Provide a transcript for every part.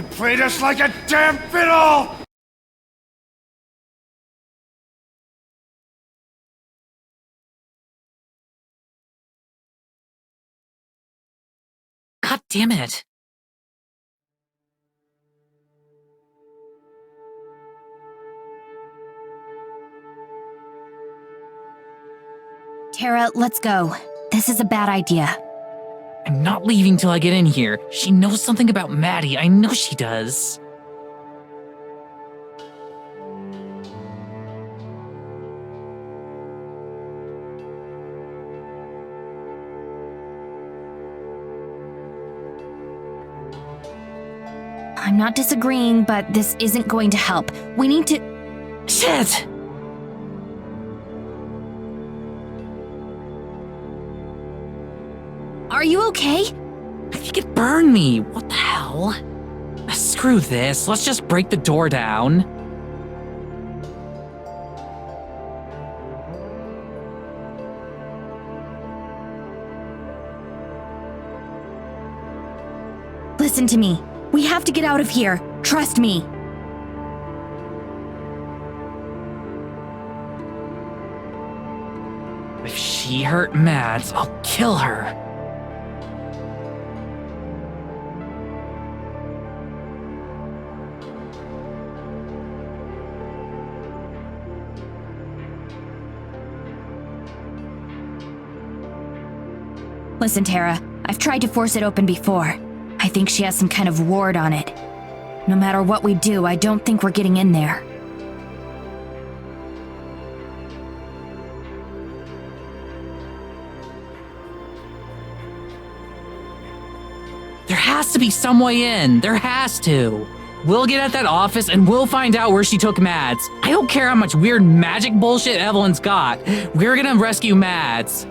They played us like a damn fiddle! God damn it. Tara, let's go. This is a bad idea. I'm not leaving till I get in here. She knows something about Maddie. I know she does. I'm not disagreeing, but this isn't going to help. We need to... Shit! Are you okay? I think it burned me. What the hell? Screw this. Let's just break the door down. Listen to me. We have to get out of here. Trust me. If she hurt Mads, I'll kill her. Listen, Tara. I've tried to force it open before. I think she has some kind of ward on it. No matter what we do, I don't think we're getting in there. There has to be some way in. There has to. We'll get at that office and we'll find out where she took Mads. I don't care how much weird magic bullshit Evelyn's got. We're gonna rescue Mads.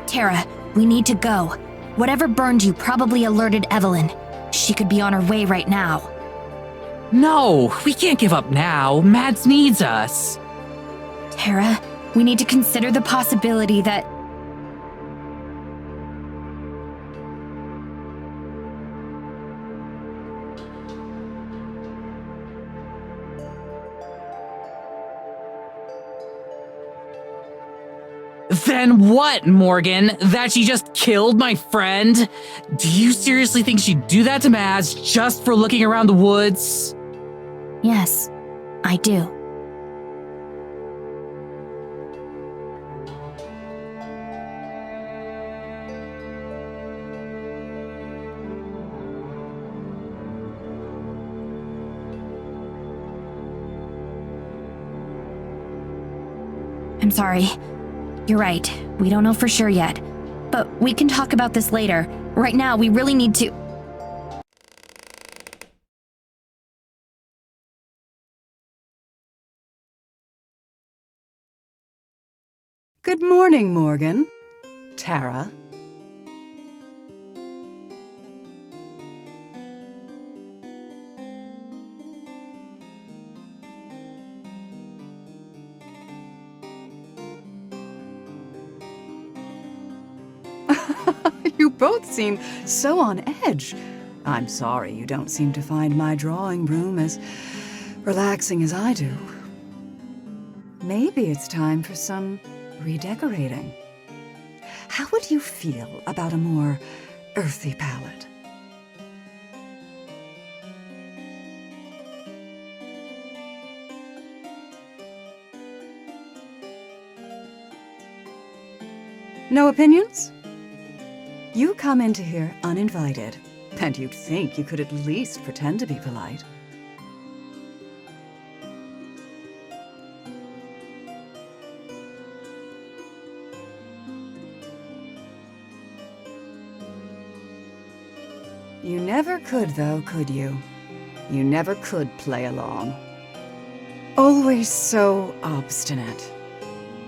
Tara, we need to go. Whatever burned you probably alerted Evelyn. She could be on her way right now. No, we can't give up now. Mads needs us. Tara, we need to consider the possibility that... Then what, Morgan? That she just killed my friend? Do you seriously think she'd do that to Mads just for looking around the woods? Yes, I do. I'm sorry. You're right. We don't know for sure yet. But we can talk about this later. Right now, we really need to... Good morning, Morgan. Tara. You both seem so on edge. I'm sorry you don't seem to find my drawing room as relaxing as I do. Maybe it's time for some redecorating. How would you feel about a more earthy palette? No opinions? You come into here uninvited, and you'd think you could at least pretend to be polite. You never could, though, could you? You never could play along. Always so obstinate.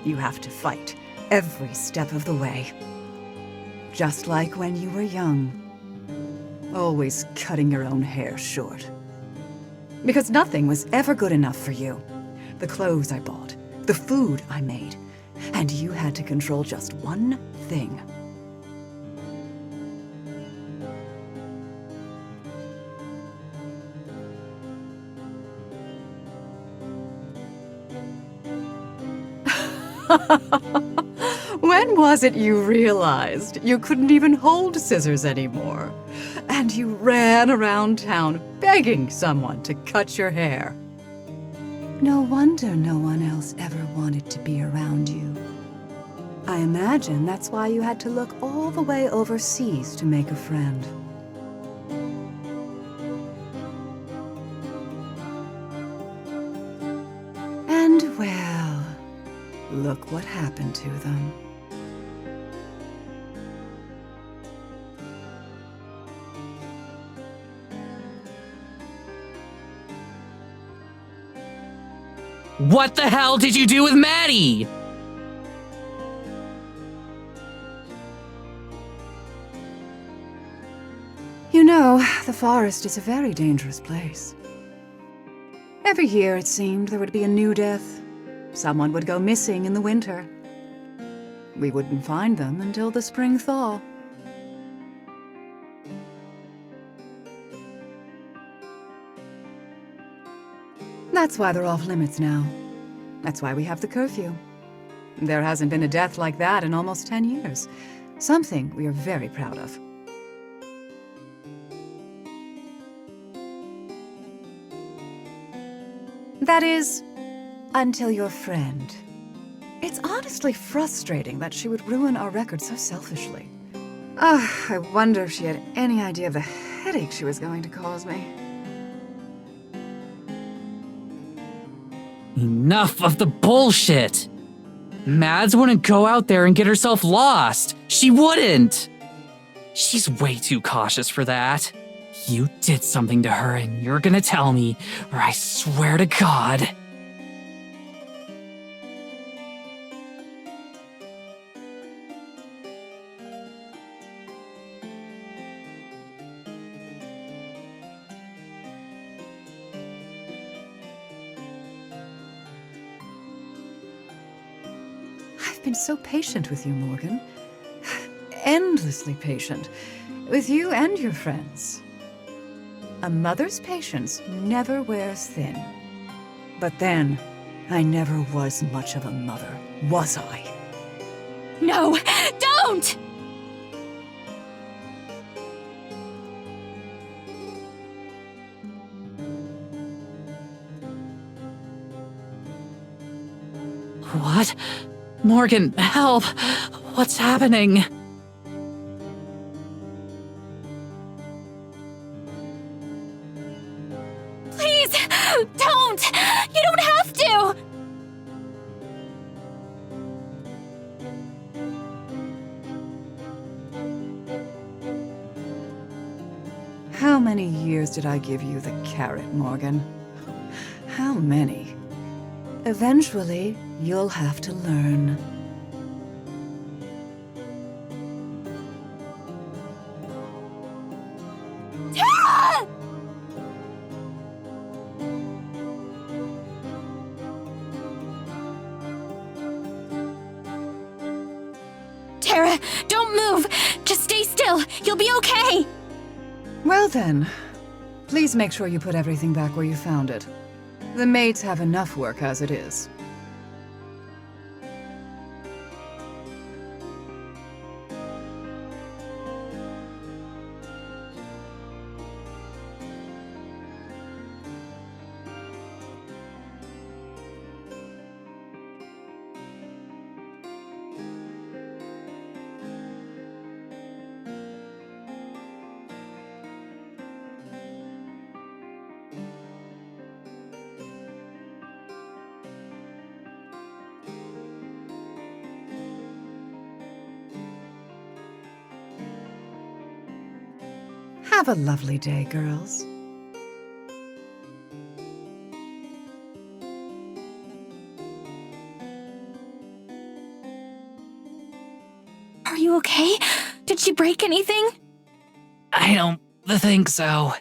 You have to fight every step of the way. Just like when you were young. Always cutting your own hair short. Because nothing was ever good enough for you. the clothes I bought, the food I made, and you had to control just one thing. When was it you realized you couldn't even hold scissors anymore? And you ran around town begging someone to cut your hair. No wonder no one else ever wanted to be around you. I imagine that's why you had to look all the way overseas to make a friend. And well, look what happened to them. What the hell did you do with Maddie? You know, the forest is a very dangerous place. Every year, it seemed, there would be a new death. Someone would go missing in the winter. We wouldn't find them until the spring thaw. That's why they're off limits now. That's why we have the curfew. There hasn't been a death like that in almost 10 years. Something we are very proud of. That is, until your friend. It's honestly frustrating that she would ruin our record so selfishly. I wonder if she had any idea of the headache she was going to cause me. Enough of the bullshit! Mads wouldn't go out there and get herself lost. She wouldn't. She's way too cautious for that. You did something to her and you're gonna tell me, or I swear to God. I've been so patient with you, Morgan. Endlessly patient. With you and your friends. A mother's patience never wears thin. But then, I never was much of a mother, was I? No! Don't! What? Morgan, help! What's happening? Please! Don't! You don't have to! How many years did I give you the carrot, Morgan? How many? Eventually, you'll have to learn. Tara! Tara, don't move! Just stay still! You'll be okay! Well then, please make sure you put everything back where you found it. The maids have enough work as it is. Have a lovely day, girls. Are you okay? Did she break anything? I don't think so.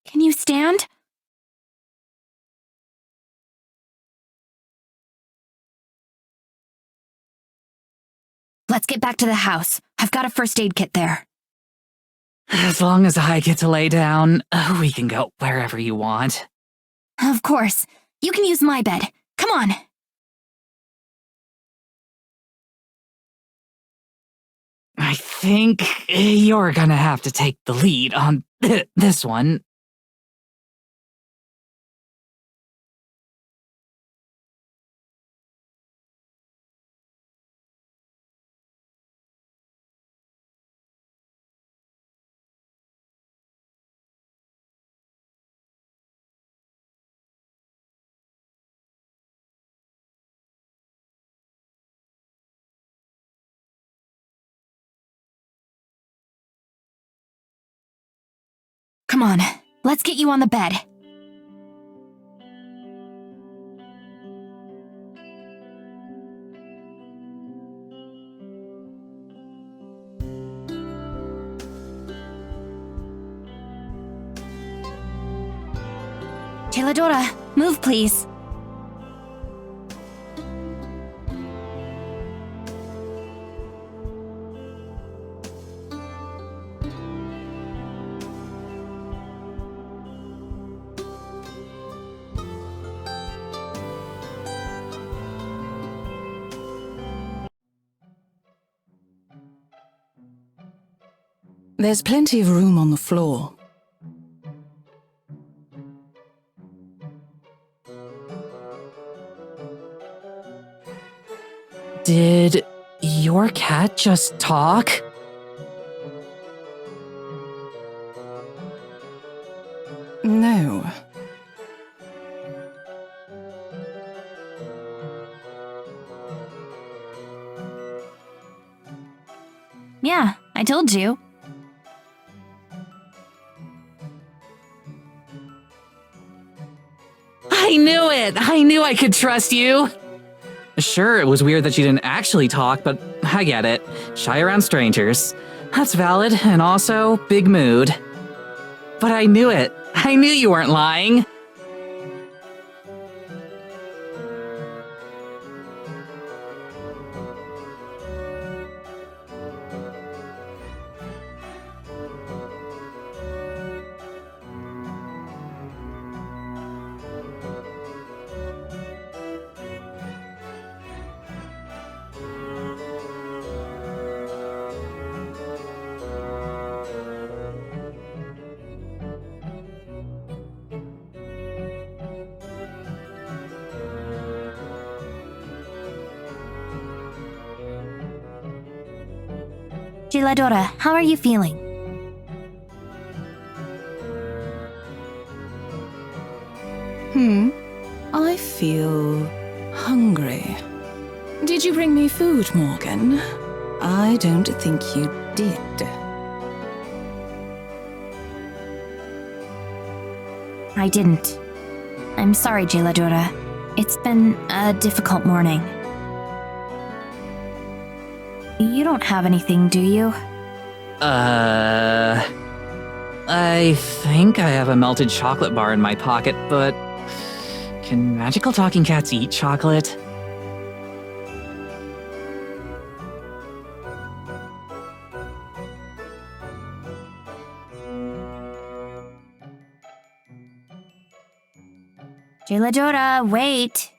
Can you stand? let's get back to the house. I've got a first aid kit there. As long as I get to lay down, we can go wherever you want. Of course. You can use my bed. Come on. I think you're gonna have to take the lead on this one. Come on. Let's get you on the bed. Geladura, move please. There's plenty of room on the floor. Did your cat just talk? No. Yeah, I told you. I knew it! I knew I could trust you! Sure, it was weird that she didn't actually talk, but I get it. Shy around strangers. That's valid, and also, big mood. But I knew it. I knew you weren't lying. Geladura, how are you feeling? I feel hungry. Did you bring me food, Morgan? I don't think you did. I didn't. I'm sorry, Geladura. It's been a difficult morning. You don't have anything, do you? I think I have a melted chocolate bar in my pocket, but can magical talking cats eat chocolate? Geladura, wait!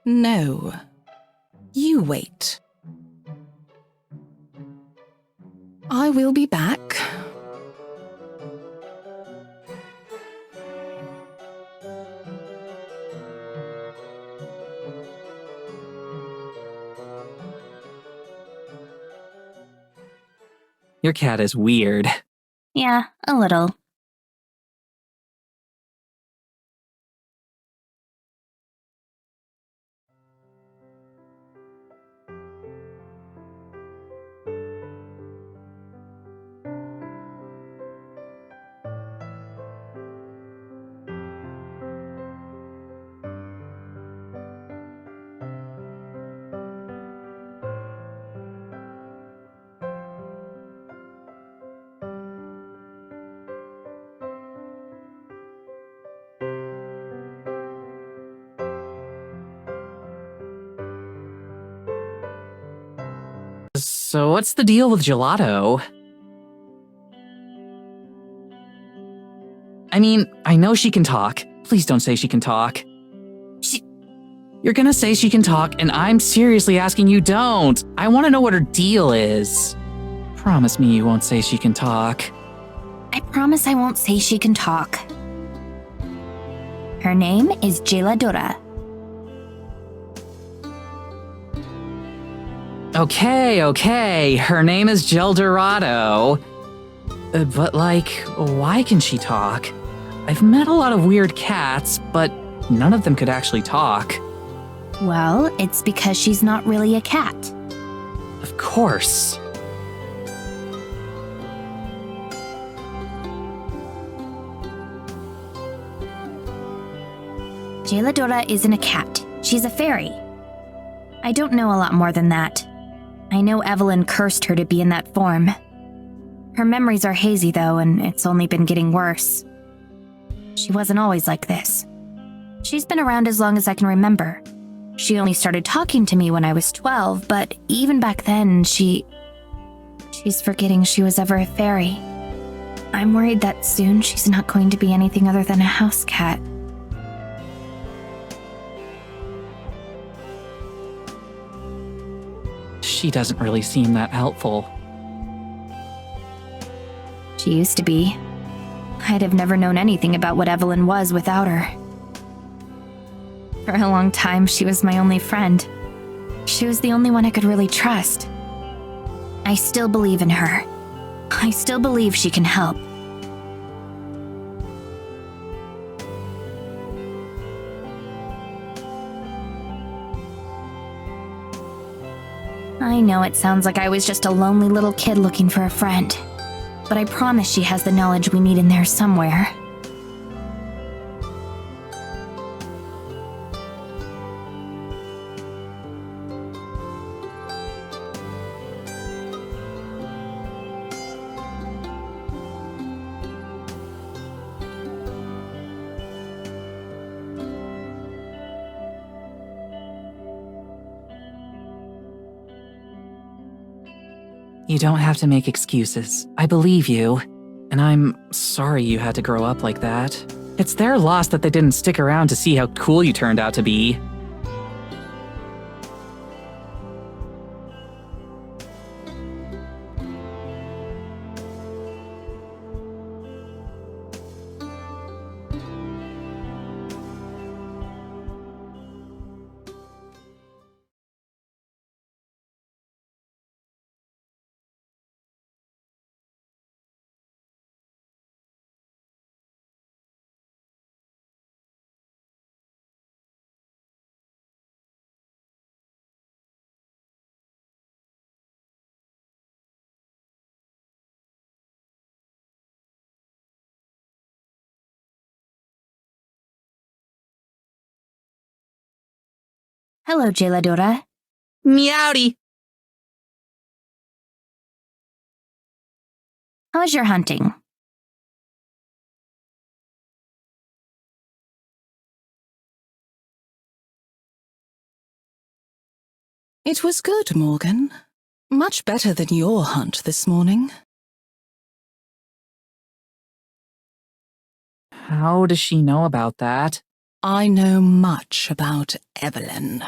No. You wait. I will be back. Your cat is weird. Yeah, a little. So what's the deal with Gelato? I mean, I know she can talk. Please don't say she can talk. You're gonna say she can talk, and I'm seriously asking you don't. I want to know what her deal is. Promise me you won't say she can talk. I promise I won't say she can talk. Her name is Geladura. Okay. Her name is Geldorado. But why can she talk? I've met a lot of weird cats, but none of them could actually talk. Well, it's because she's not really a cat. Of course. Geladura isn't a cat. She's a fairy. I don't know a lot more than that. I know Evelyn cursed her to be in that form. Her memories are hazy, though, and it's only been getting worse. She wasn't always like this. She's been around as long as I can remember. She only started talking to me when I was 12, but even back then, she's forgetting she was ever a fairy. I'm worried that soon she's not going to be anything other than a house cat. She doesn't really seem that helpful. She used to be. I'd have never known anything about what Evelyn was without her. For a long time, she was my only friend. She was the only one I could really trust. I still believe in her. I still believe she can help. I know it sounds like I was just a lonely little kid looking for a friend, but I promise she has the knowledge we need in there somewhere. You don't have to make excuses. I believe you. And I'm sorry you had to grow up like that. It's their loss that they didn't stick around to see how cool you turned out to be. Hello, Geladura. Meowdy! How's your hunting? It was good, Morgan. Much better than your hunt this morning. How does she know about that? I know much about Evelyn.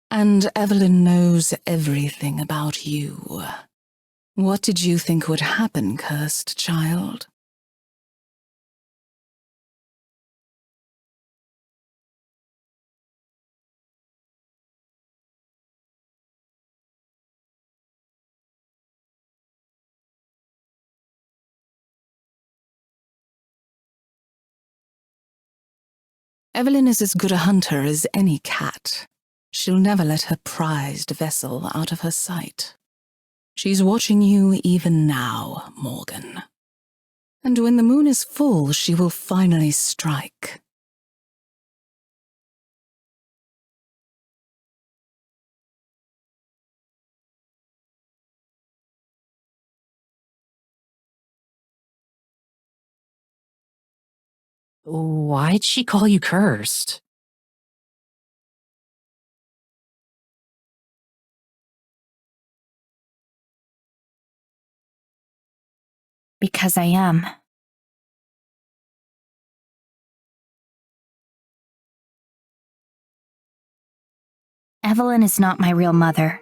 And Evelyn knows everything about you. What did you think would happen, cursed child? Evelyn is as good a hunter as any cat. She'll never let her prized vessel out of her sight. She's watching you even now, Morgan. And when the moon is full, she will finally strike. Why'd she call you cursed? Because I am. Evelyn is not my real mother.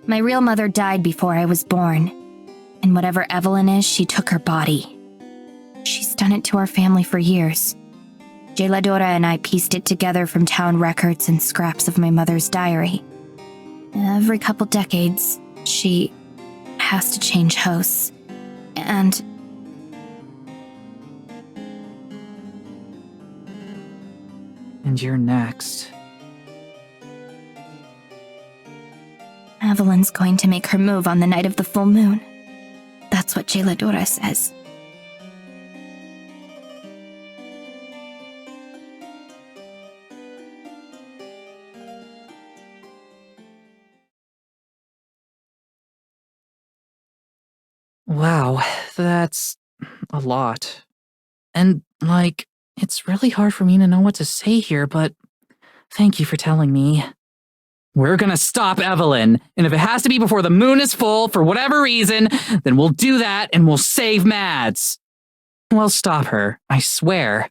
My real mother died before I was born. And whatever Evelyn is, she took her body. She's done it to our family for years. Geladura and I pieced it together from town records and scraps of my mother's diary. Every couple decades, she has to change hosts. And you're next. Evelyn's going to make her move on the night of the full moon. That's what Geladura says. Wow, that's a lot. And, it's really hard for me to know what to say here, but thank you for telling me. We're gonna stop Evelyn, and if it has to be before the moon is full for whatever reason, then we'll do that and we'll save Mads. We'll stop her, I swear.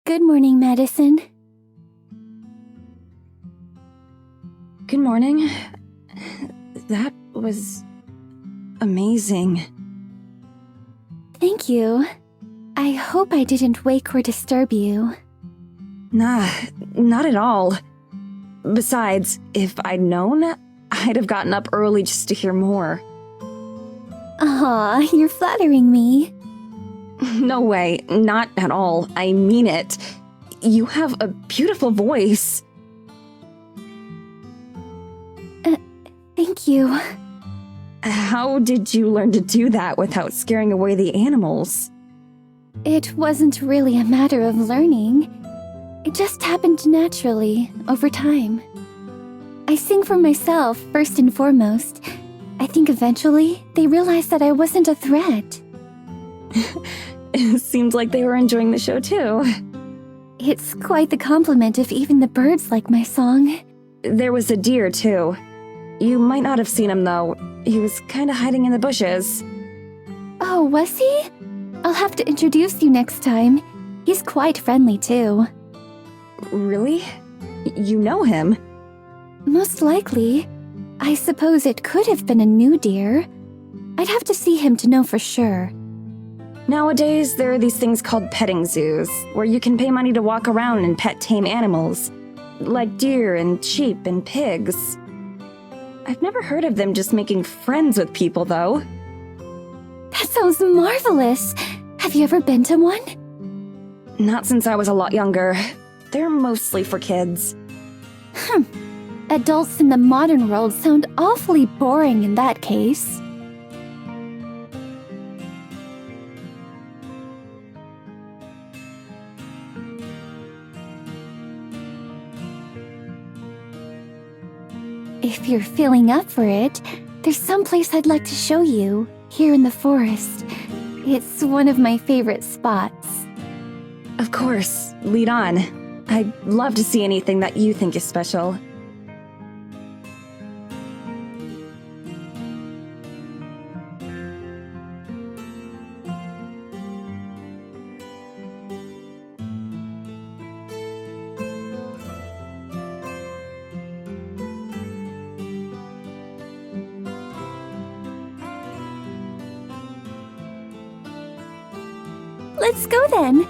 Good morning, Madison. Good morning. That was amazing. Thank you. I hope I didn't wake or disturb you. Nah, not at all. Besides, if I'd known, I'd have gotten up early just to hear more. Aw, you're flattering me. No way, not at all. I mean it. You have a beautiful voice. Thank you. How did you learn to do that without scaring away the animals? It wasn't really a matter of learning. It just happened naturally, over time. I sing for myself, first and foremost. I think eventually, they realized that I wasn't a threat. It seems like they were enjoying the show too. It's quite the compliment if even the birds like my song. There was a deer too. You might not have seen him though. He was kinda hiding in the bushes. Oh, was he? I'll have to introduce you next time. He's quite friendly too. Really? You know him? Most likely. I suppose it could have been a new deer. I'd have to see him to know for sure. Nowadays, there are these things called petting zoos, where you can pay money to walk around and pet tame animals, like deer and sheep and pigs. I've never heard of them just making friends with people, though. That sounds marvelous. Have you ever been to one? Not since I was a lot younger. They're mostly for kids. Adults in the modern world sound awfully boring in that case. If you're feeling up for it, there's someplace I'd like to show you, here in the forest. It's one of my favorite spots. Of course, lead on. I'd love to see anything that you think is special. Let's go then.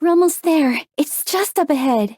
We're almost there. It's just up ahead.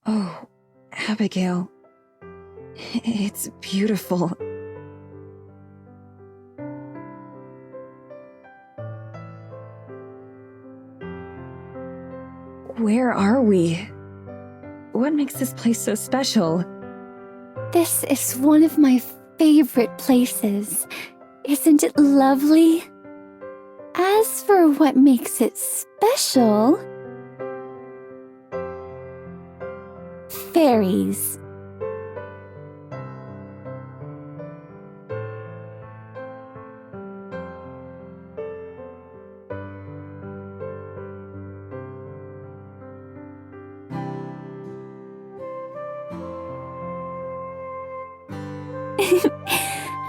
Oh, Abigail. It's beautiful. Where are we? What makes this place so special? This is one of my favorite places. Isn't it lovely? As for what makes it special... fairies.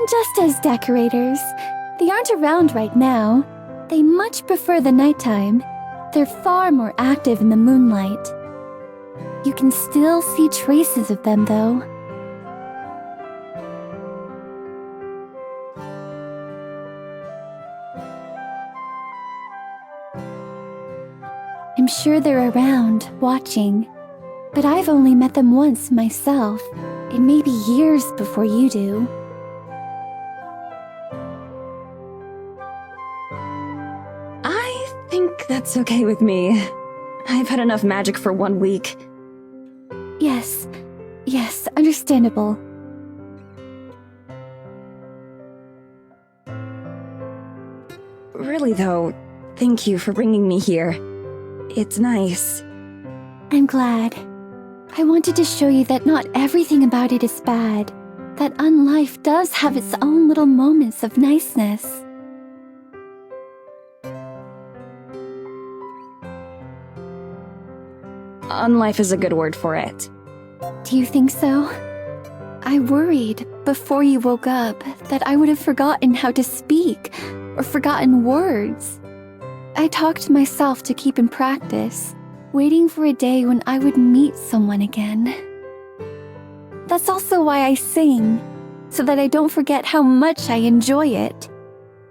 Just as decorators. They aren't around right now. They much prefer the nighttime. They're far more active in the moonlight. You can still see traces of them, though. I'm sure they're around, watching. But I've only met them once myself. It may be years before you do. I think that's okay with me. I've had enough magic for 1 week. Yes, understandable. Really though, thank you for bringing me here. It's nice. I'm glad. I wanted to show you that not everything about it is bad. That unlife does have its own little moments of niceness. Unlife is a good word for it. Do you think so? I worried, before you woke up, that I would have forgotten how to speak, or forgotten words. I talked myself to keep in practice, waiting for a day when I would meet someone again. That's also why I sing, so that I don't forget how much I enjoy it,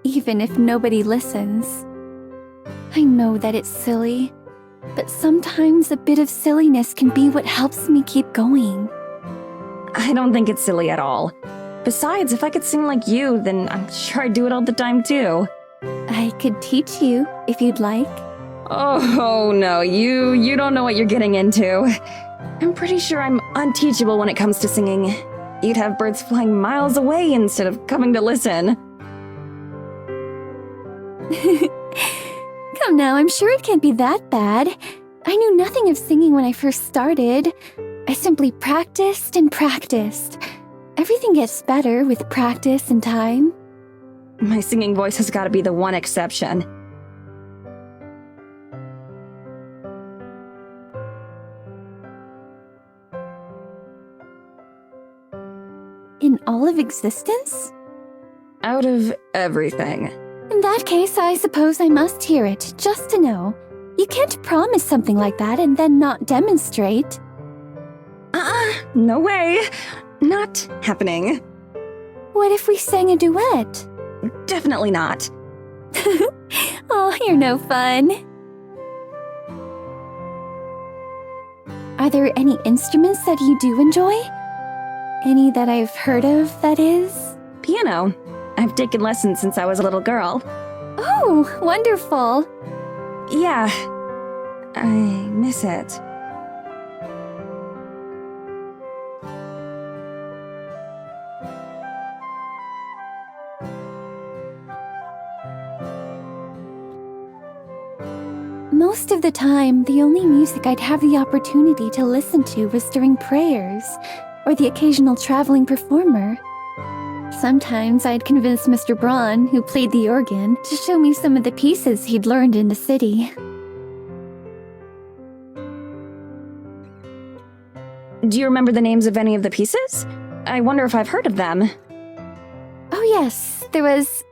even if nobody listens. I know that it's silly, but sometimes a bit of silliness can be what helps me keep going. I don't think it's silly at all. Besides, if I could sing like you, then I'm sure I'd do it all the time too. I could teach you, if you'd like. Oh no, you don't know what you're getting into. I'm pretty sure I'm unteachable when it comes to singing. You'd have birds flying miles away instead of coming to listen. Come now, I'm sure it can't be that bad. I knew nothing of singing when I first started. I simply practiced and practiced. Everything gets better with practice and time. My singing voice has got to be the one exception. In all of existence? Out of everything. In that case, I suppose I must hear it, just to know. You can't promise something like that and then not demonstrate. No way. Not happening. What if we sang a duet? Definitely not. Oh, you're no fun. Are there any instruments that you do enjoy? Any that I've heard of, that is? Piano. I've taken lessons since I was a little girl. Oh, wonderful. Yeah, I miss it. Most of the time, the only music I'd have the opportunity to listen to was during prayers, or the occasional traveling performer. Sometimes I'd convince Mr. Braun, who played the organ, to show me some of the pieces he'd learned in the city. Do you remember the names of any of the pieces? I wonder if I've heard of them. Oh yes, there was...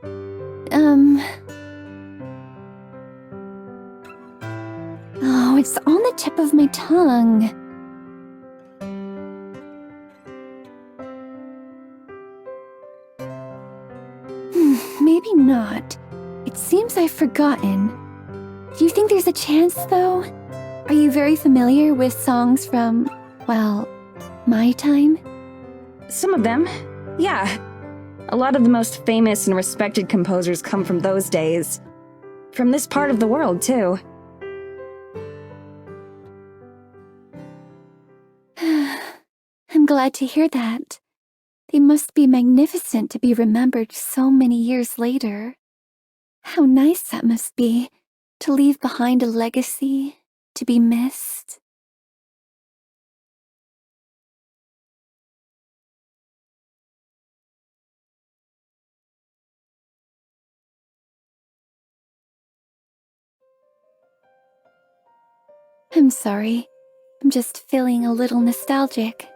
Oh, it's on the tip of my tongue. Maybe not. It seems I've forgotten. Do you think there's a chance, though? Are you very familiar with songs from, well, my time? Some of them, yeah. A lot of the most famous and respected composers come from those days. From this part of the world, too. I'm glad to hear that. They must be magnificent to be remembered so many years later. How nice that must be, to leave behind a legacy, to be missed. I'm sorry. I'm just feeling a little nostalgic.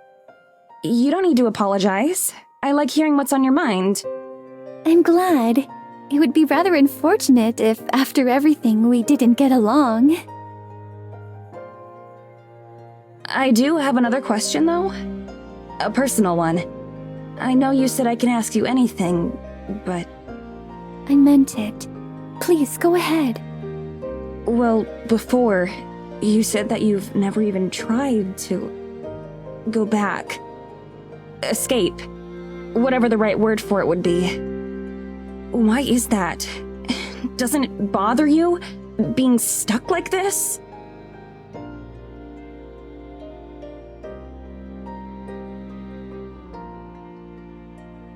You don't need to apologize. I like hearing what's on your mind. I'm glad. It would be rather unfortunate if, after everything, we didn't get along. I do have another question, though. A personal one. I know you said I can ask you anything, but... I meant it. Please, go ahead. Well, before, you said that you've never even tried to... go back. Escape. Whatever the right word for it would be. Why is that? Doesn't it bother you, being stuck like this?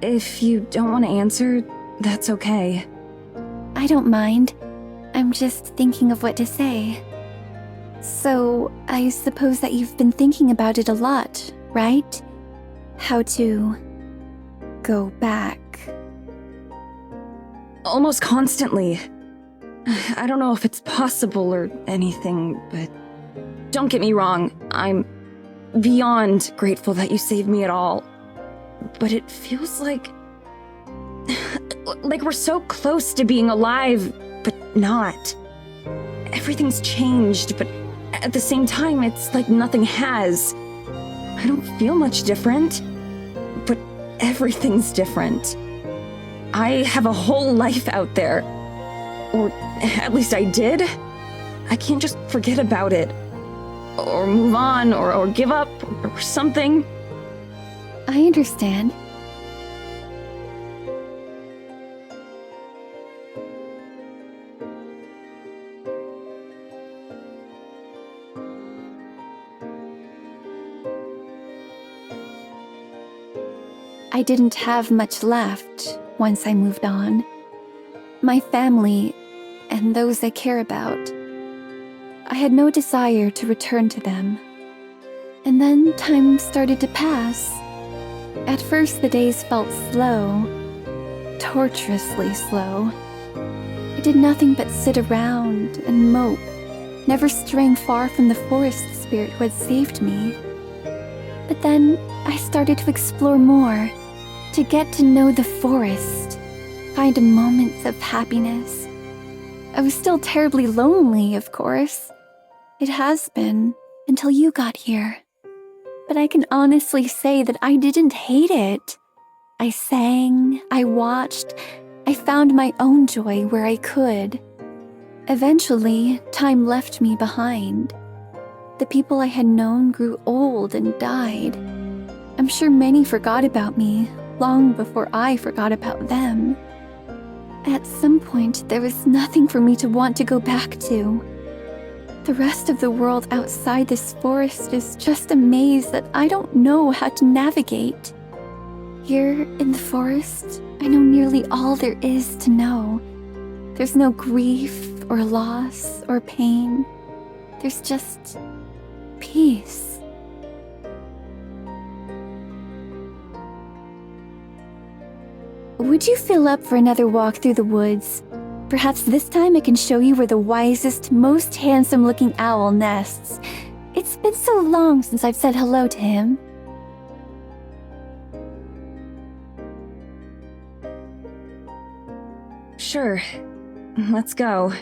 If you don't want to answer, that's okay. I don't mind. I'm just thinking of what to say. So, I suppose that you've been thinking about it a lot, right? How to... go back. Almost constantly. I don't know if it's possible or anything, but... Don't get me wrong, I'm beyond grateful that you saved me at all. But it feels like... like we're so close to being alive, but not. Everything's changed, but at the same time, it's like nothing has. I don't feel much different, but everything's different. I have a whole life out there. Or at least I did. I can't just forget about it. Or move on, or give up, or something. I understand. I didn't have much left once I moved on. My family and those I care about. I had no desire to return to them. And then time started to pass. At first the days felt slow, torturously slow. I did nothing but sit around and mope, never straying far from the forest spirit who had saved me. But then I started to explore more, to get to know the forest, find moments of happiness. I was still terribly lonely, of course. It has been, until you got here. But I can honestly say that I didn't hate it. I sang, I watched, I found my own joy where I could. Eventually, time left me behind. The people I had known grew old and died. I'm sure many forgot about me, long before I forgot about them. At some point, there was nothing for me to want to go back to. The rest of the world outside this forest is just a maze that I don't know how to navigate. Here in the forest, I know nearly all there is to know. There's no grief or loss or pain. There's just peace. Would you feel up for another walk through the woods? Perhaps this time I can show you where the wisest, most handsome-looking owl nests. It's been so long since I've said hello to him. Sure. Let's go.